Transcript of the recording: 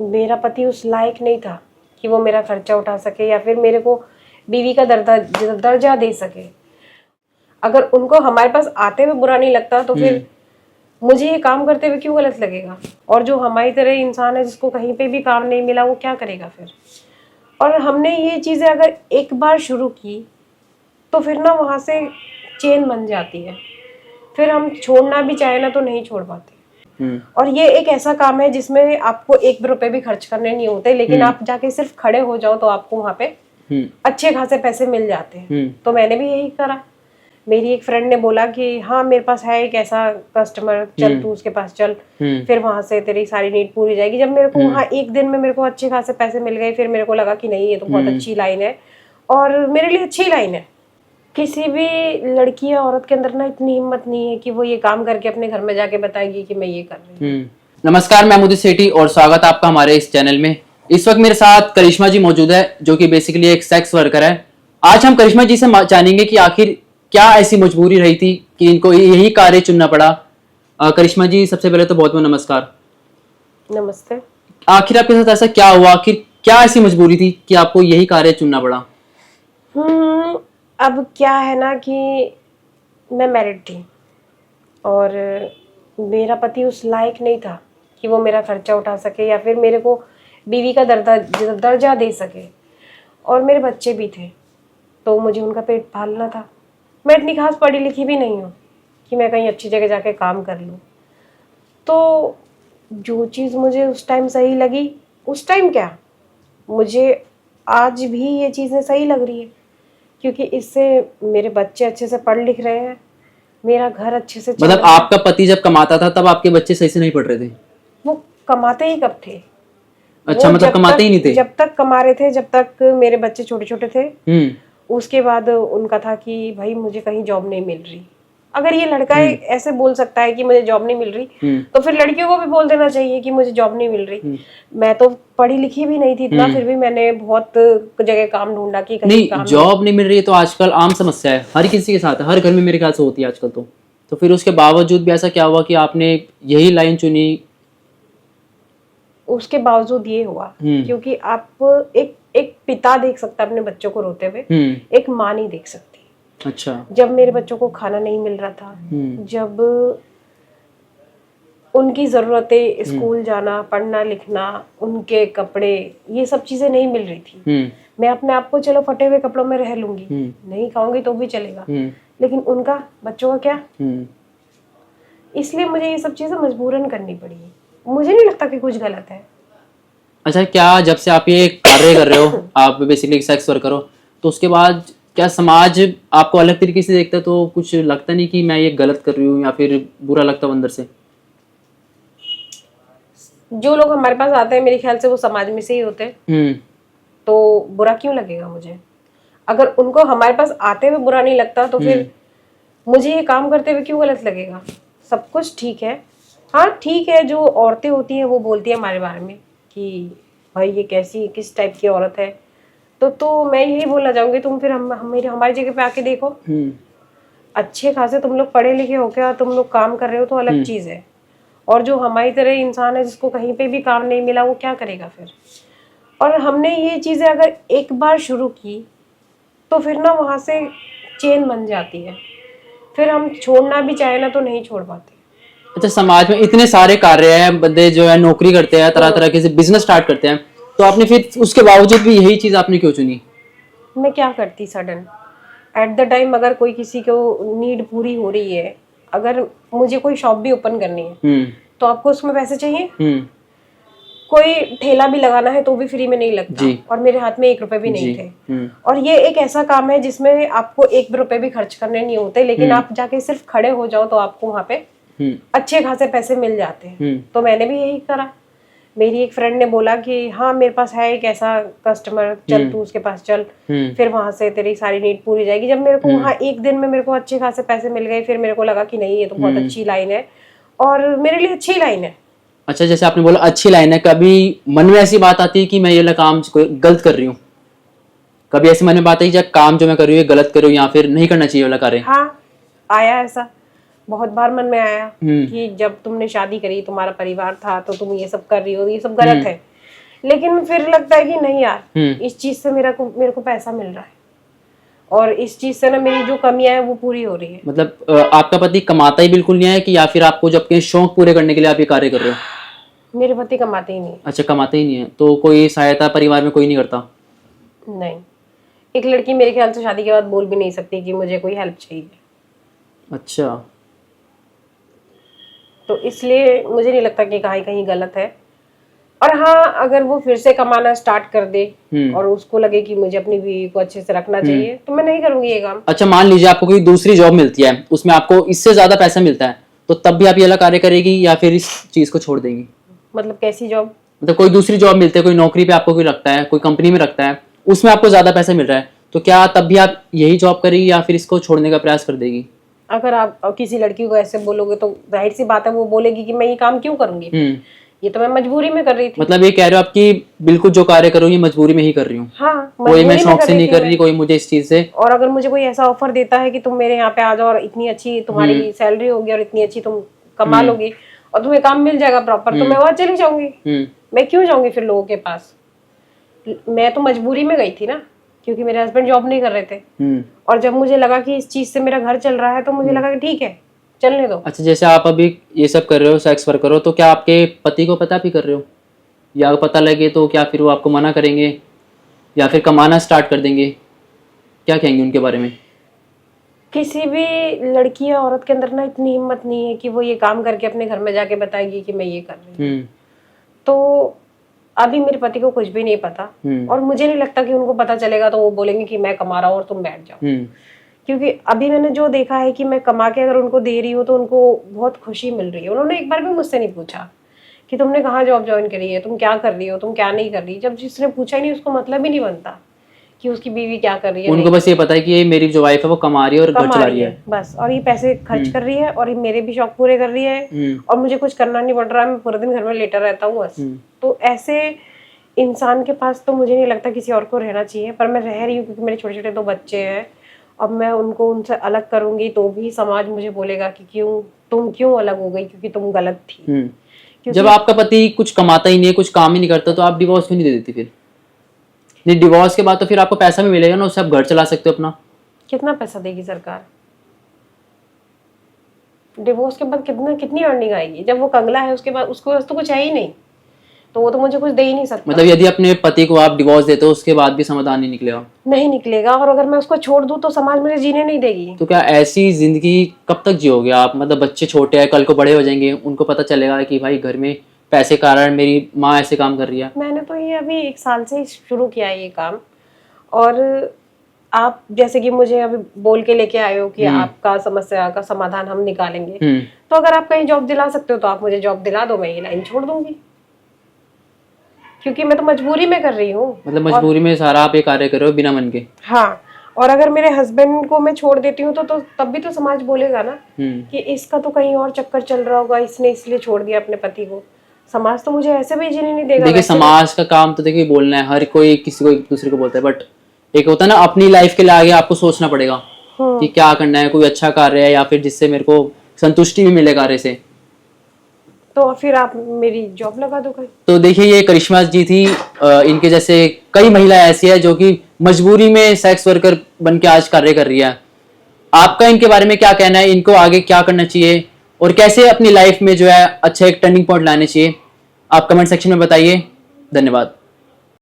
मेरा पति उस लायक नहीं था कि वो मेरा खर्चा उठा सके या फिर मेरे को बीवी का दर्जा दे सके। अगर उनको हमारे पास आते हुए बुरा नहीं लगता तो फिर मुझे ये काम करते हुए क्यों गलत लगेगा। और जो हमारी तरह इंसान है जिसको कहीं पे भी काम नहीं मिला वो क्या करेगा फिर। और हमने ये चीज़ें अगर एक बार शुरू की तो फिर ना वहाँ से चेन बन जाती है, फिर हम छोड़ना भी चाहे ना तो नहीं छोड़ पाते। और ये एक ऐसा काम है जिसमें आपको एक भी रुपए भी खर्च करने नहीं होते, लेकिन आप जाके सिर्फ खड़े हो जाओ तो आपको वहाँ पे अच्छे खासे पैसे मिल जाते हैं। तो मैंने भी यही करा। मेरी एक फ्रेंड ने बोला कि हाँ मेरे पास है एक ऐसा कस्टमर, चल तू उसके पास चल, फिर वहां से तेरी सारी नीड पूरी जाएगी। जब मेरे को वहाँ एक दिन में मेरे को अच्छे खासे पैसे मिल गए, फिर मेरे को लगा कि नहीं ये तो बहुत अच्छी लाइन है और मेरे लिए अच्छी लाइन है। किसी भी लड़की या औरत के अंदर ना इतनी हिम्मत नहीं है कि वो ये काम करके अपने घर में जाके बताएगी कि मैं ये कर रही हूँ। नमस्कार, मैं मोदी सेठी और स्वागत है आपका हमारे इस चैनल में। इस वक्त मेरे साथ करिश्मा जी मौजूद है जो कि बेसिकली एक सेक्स वर्कर है। आज हम करिश्मा जी से जानेंगे कि आखिर क्या ऐसी मजबूरी रही थी कि इनको यही कार्य चुनना पड़ा। करिश्मा जी, सबसे पहले तो बहुत बहुत नमस्कार। नमस्ते। आखिर आपके साथ ऐसा क्या हुआ, आखिर क्या ऐसी मजबूरी थी कि आपको यही कार्य चुनना पड़ा? अब क्या है ना कि मैं मैरिड थी और मेरा पति उस लायक नहीं था कि वो मेरा खर्चा उठा सके या फिर मेरे को बीवी का दर्जा दे सके। और मेरे बच्चे भी थे तो मुझे उनका पेट पालना था। मैं इतनी खास पढ़ी लिखी भी नहीं हूँ कि मैं कहीं अच्छी जगह जाके काम कर लूँ। तो जो चीज़ मुझे उस टाइम सही लगी, उस टाइम क्या, मुझे आज भी ये चीज़ें सही लग रही है, क्योंकि इससे मेरे बच्चे अच्छे से पढ़ लिख रहे हैं, मेरा घर अच्छे से चल मतलब रहा है। आपका पति जब कमाता था तब आपके बच्चे सही से नहीं पढ़ रहे थे? वो कमाते ही कब थे? अच्छा, वो मतलब कमाते ही नहीं थे? जब तक कमा रहे थे, जब तक मेरे बच्चे छोटे छोटे थे। उसके बाद उनका था कि भाई मुझे कहीं जॉब नहीं मिल रही। अगर ये लड़का ऐसे बोल सकता है कि मुझे जॉब नहीं मिल रही, तो फिर लड़कियों को भी बोल देना चाहिए कि मुझे जॉब नहीं मिल रही। मैं तो पढ़ी लिखी भी नहीं थी इतना, फिर भी मैंने बहुत जगह काम ढूंढा कि कहीं नहीं, काम जॉब नहीं मिल रही है तो आजकल आम समस्या है, हर किसी के साथ है, हर घर में मेरे ख्याल से होती है आजकल। तो फिर उसके बावजूद भी ऐसा क्या हुआ कि आपने यही लाइन चुनी? उसके बावजूद ये हुआ क्योंकि आप एक पिता देख सकता है अपने बच्चों को रोते हुए, एक माँ नहीं देख सकती। अच्छा। जब मेरे बच्चों को खाना नहीं मिल रहा था, जब उनकी जरूरतें, स्कूल जाना, पढ़ना लिखना, उनके कपड़े, ये सब चीजें नहीं मिल रही थी। मैं अपने आप को चलो फटे हुए कपड़ों में रह लूंगी, नहीं खाऊंगी तो भी चलेगा, लेकिन उनका, बच्चों का क्या। इसलिए मुझे ये सब चीजें मजबूरन करनी पड़ी। मुझे नहीं लगता कि कुछ गलत है। अच्छा, क्या जब से आप ये कार्य कर रहे हो, आप बेसिकली सेक्स वर्कर हो, तो उसके बाद क्या समाज आपको अलग तरीके से देखता है? तो कुछ लगता नहीं कि मैं ये गलत कर रही हूँ या फिर बुरा लगता है अंदर से? जो लोग हमारे पास आते हैं मेरे ख्याल से वो समाज में से ही होते हैं, तो बुरा क्यों लगेगा मुझे। अगर उनको हमारे पास आते हुए बुरा नहीं लगता तो फिर मुझे ये काम करते हुए क्यों गलत लगेगा। सब कुछ ठीक है। हाँ ठीक है, जो औरतें होती हैं वो बोलती है हमारे बारे में कि भाई ये कैसी, किस टाइप की औरत है। तो मैं यही बोलना चाहूंगी, तुम फिर हमारी जगह पे आके देखो। अच्छे खासे तुम लोग पढ़े लिखे हो क्या, तुम लोग काम कर रहे हो तो अलग चीज है। और जो हमारी तरह इंसान है जिसको कहीं पे भी काम नहीं मिला वो क्या करेगा फिर। और हमने ये चीजें अगर एक बार शुरू की तो फिर ना वहाँ से चेन बन जाती है, फिर हम छोड़ना भी चाहे ना तो नहीं छोड़ पाते। अच्छा, समाज में इतने सारे कार्य हैं, बंदे जो है नौकरी करते हैं, तरह तरह के बिजनेस स्टार्ट करते हैं, तो आपने फिर उसके बावजूद भी यही चीज आपने क्यों चुनी? मैं क्या करती सडन एट द टाइम, अगर कोई किसी को नीड पूरी हो रही है, अगर मुझे कोई शॉप भी ओपन करनी है तो आपको उसमें पैसे चाहिए। कोई ठेला भी लगाना है तो भी फ्री में नहीं लगता, और मेरे हाथ में 1 रुपए भी नहीं थे। और ये एक ऐसा काम है जिसमें आपको 1 रुपए भी खर्च करने नहीं होते, लेकिन आप जाके सिर्फ खड़े हो जाओ तो आपको वहाँ पे अच्छे खासे पैसे मिल जाते हैं। तो मैंने भी यही करा। मेरी एक फ्रेंड ने बोला कि हाँ मेरे पास है एक ऐसा कस्टमर, चल तू उसके पास चल, फिर वहां से तेरी सारी नीड पूरी जाएगी। जब मेरे को वहाँ एक दिन में मेरे को अच्छे खासे पैसे मिल गए, फिर मेरे को लगा कि नहीं ये तो बहुत अच्छी लाइन है और मेरे लिए अच्छी लाइन है। अच्छा, जैसे आपने बोला अच्छी लाइन है, कभी मन में ऐसी बात आती है कि मैं ये काम गलत कर रही हूँ? कभी ऐसी मन में बात आई कि काम जो मैं कर रही हूँ गलत कर रही हूँ या फिर नहीं करना चाहिए वाला कार्य? हाँ आया, ऐसा बहुत बार मन में आया कि जब तुमने शादी करी, तुम्हारा परिवार था, तो तुम ये सब कर रही हो, ये सब गलत है। लेकिन फिर लगता है कि नहीं यार, इस चीज से मेरे को पैसा मिल रहा है और इस चीज से ना मेरी जो कमियां है वो पूरी हो रही है। मतलब आपका पति कमाता ही बिल्कुल नहीं है कि या फिर आपको जब के शौक पूरे करने के लिए आप ये कार्य कर रहे हो? मेरे पति कमाते ही नहीं। अच्छा, कमाते ही नहीं है, तो कोई सहायता परिवार में कोई नहीं करता? नहीं, एक लड़की मेरे ख्याल से शादी के बाद बोल भी नहीं सकती कि मुझे कोई हेल्प चाहिए। अच्छा, तो इसलिए मुझे नहीं लगता कि कहीं गलत है। और हाँ, अगर वो फिर से कमाना स्टार्ट कर दे और उसको लगे कि मुझे अपनी बीवी को अच्छे से रखना चाहिए, तो मैं नहीं करूंगी ये काम। अच्छा, मान लीजिए आपको कोई दूसरी जॉब मिलती है, उसमें आपको इससे ज्यादा पैसा मिलता है, तो तब भी आप ये वाला कार्य करेगी या फिर इस चीज को छोड़ देंगी? मतलब कैसी जॉब? मतलब कोई दूसरी जॉब मिलती है, कोई नौकरी पे आपको कोई रखता है, कोई कंपनी में रखता है, उसमें आपको ज्यादा पैसा मिल रहा है, तो क्या तब भी आप यही जॉब करेगी या फिर इसको छोड़ने का प्रयास कर देगी? अगर आप किसी लड़की को ऐसे बोलोगे तो जाहिर सी बात है वो बोलेगी कि मैं ये काम क्यों करूंगी, ये तो मैं मजबूरी में कर रही थी। मतलब ये कह रहे हो आपकी बिल्कुल जो कार्य करो ये मजबूरी में ही कर रही हूँ? हाँ, कोई मैं शौक से नहीं कर रही, कोई मुझे इस चीज से। और अगर मुझे कोई ऐसा ऑफर देता है कि तुम मेरे यहाँ पे आ जाओ और इतनी अच्छी तुम्हारी सैलरी होगी और इतनी अच्छी तुम कमा लोगी और तुम्हें काम मिल जाएगा प्रॉपर, तो मैं वहां चली जाऊंगी। मैं क्यों जाऊंगी फिर लोगों के पास? मैं तो मजबूरी में गई थी ना, क्योंकि मेरे हस्बैंड जॉब नहीं कर रहे थे और जब मुझे लगा कि इस चीज से मेरा घर चल रहा है तो मुझे लगा कि ठीक है, चलने दो। अच्छा, जैसे आप अभी ये सब कर रहे हो, सेक्स वर्क कर रहे हो, तो क्या आपके पति को पता भी कर रहे हो? या पता लगे तो क्या फिर वो आपको मना करेंगे या फिर कमाना स्टार्ट कर देंगे? क्या कहेंगे उनके बारे में? किसी भी लड़की या औरत के अंदर ना इतनी हिम्मत नहीं है कि वो ये काम करके अपने घर में जाके बताएगी कि मैं ये कर रही हूँ। तो अभी मेरे पति को कुछ भी नहीं पता और मुझे नहीं लगता कि उनको पता चलेगा तो वो बोलेंगे कि मैं कमा रहा हूँ और तुम बैठ जाओ। क्योंकि अभी मैंने जो देखा है कि मैं कमा के अगर उनको दे रही हूँ तो उनको बहुत खुशी मिल रही है। उन्होंने एक बार भी मुझसे नहीं पूछा कि तुमने कहाँ जॉब ज्वाइन करी है, तुम क्या कर रही हो, तुम क्या नहीं कर रही। जब जिसने पूछा ही नहीं उसको मतलब ही नहीं बनता कि उसकी बीवी क्या कर रही है। उनको बस ये पता है कि ये मेरी जो वाइफ है वो कमा रही है और घर चला रही है बस, और ये पैसे खर्च कर रही है और ये मेरे भी शौक पूरे कर रही है और मुझे कुछ करना नहीं पड़ रहा है, मैं पूरे दिन घर में लेटा रहता हूँ बस। तो ऐसे इंसान के पास तो मुझे नहीं लगता किसी और को रहना चाहिए, पर मैं रह रही हूँ क्योंकि मेरे छोटे छोटे 2 बच्चे हैं। अब मैं उनको उनसे अलग करूंगी तो भी समाज मुझे बोलेगा कि तुम क्यों अलग हो गई, क्योंकि तुम गलत थी। जब आपका पति कुछ कमाता ही नहीं है, कुछ काम ही नहीं करता, तो आप डिवोर्स क्यों नहीं दे देती फिर? नहीं, डिवोर्स के बाद तो फिर आपको पैसा भी मिलेगा ना, उससे आप घर चला सकते हो अपना। कितना पैसा देगी सरकार? डिवोर्स के बाद कितनी अर्निंग आएगी? जब वो कंगला है उसके बाद उसको तो कुछ है ही नहीं, तो वो तो मुझे कुछ दे ही नहीं सकता। मतलब यदि अपने पति को आप डिवोर्स देते हो उसके बाद भी समाधान नहीं निकलेगा? नहीं निकलेगा, और अगर मैं उसको छोड़ दूं तो समाज मुझे जीने नहीं देगी। तो क्या ऐसी जिंदगी कब तक जियोगे आप? मतलब बच्चे छोटे हैं, कल को बड़े हो जाएंगे, उनको पता चलेगा कि भाई घर में पैसे के कारण मेरी माँ ऐसे काम कर रही है। मैंने तो ये अभी 1 साल से शुरू किया है ये काम, और आप जैसे कि मुझे अभी बोल के लेके आए हो कि आपका समस्या का समाधान हम निकालेंगे, तो अगर आप कहीं जॉब दिला सकते हो तो आप मुझे जॉब दिला दो, मैं ये लाइन छोड़ दूंगी, क्योंकि मैं तो मजबूरी में कर रही हूँ। मतलब मजबूरी में सारा आप ये कार्य कर रहे हो बिना मन के? हाँ, और अगर मेरे हस्बैंड को मैं छोड़ देती हूँ तो तब भी तो समाज बोलेगा ना कि इसका तो कहीं और चक्कर चल रहा होगा, इसने इसलिए छोड़ दिया अपने पति को। समाज तो मुझे ऐसे भी जीने नहीं देगा। देखिए, समाज का काम तो देखिए बोलना है, हर कोई किसी को एक दूसरे को बोलता है, बट एक होता है ना अपनी लाइफ के लिए आगे आपको सोचना पड़ेगा कि क्या करना है, कोई अच्छा कार्य है या फिर जिससे मेरे को संतुष्टि भी मिले कार्य से। तो फिर आप मेरी जॉब लगा दो कहीं। तो देखिए, ये करिश्मा जी थी। इनके जैसे कई महिलाएं ऐसी है जो कि मजबूरी में सेक्स वर्कर बन के आज कार्य कर रही है। आपका इनके बारे में क्या कहना है? इनको आगे क्या करना चाहिए और कैसे अपनी लाइफ में जो है अच्छा एक टर्निंग पॉइंट लाने चाहिए? आप कमेंट सेक्शन में बताइए। धन्यवाद।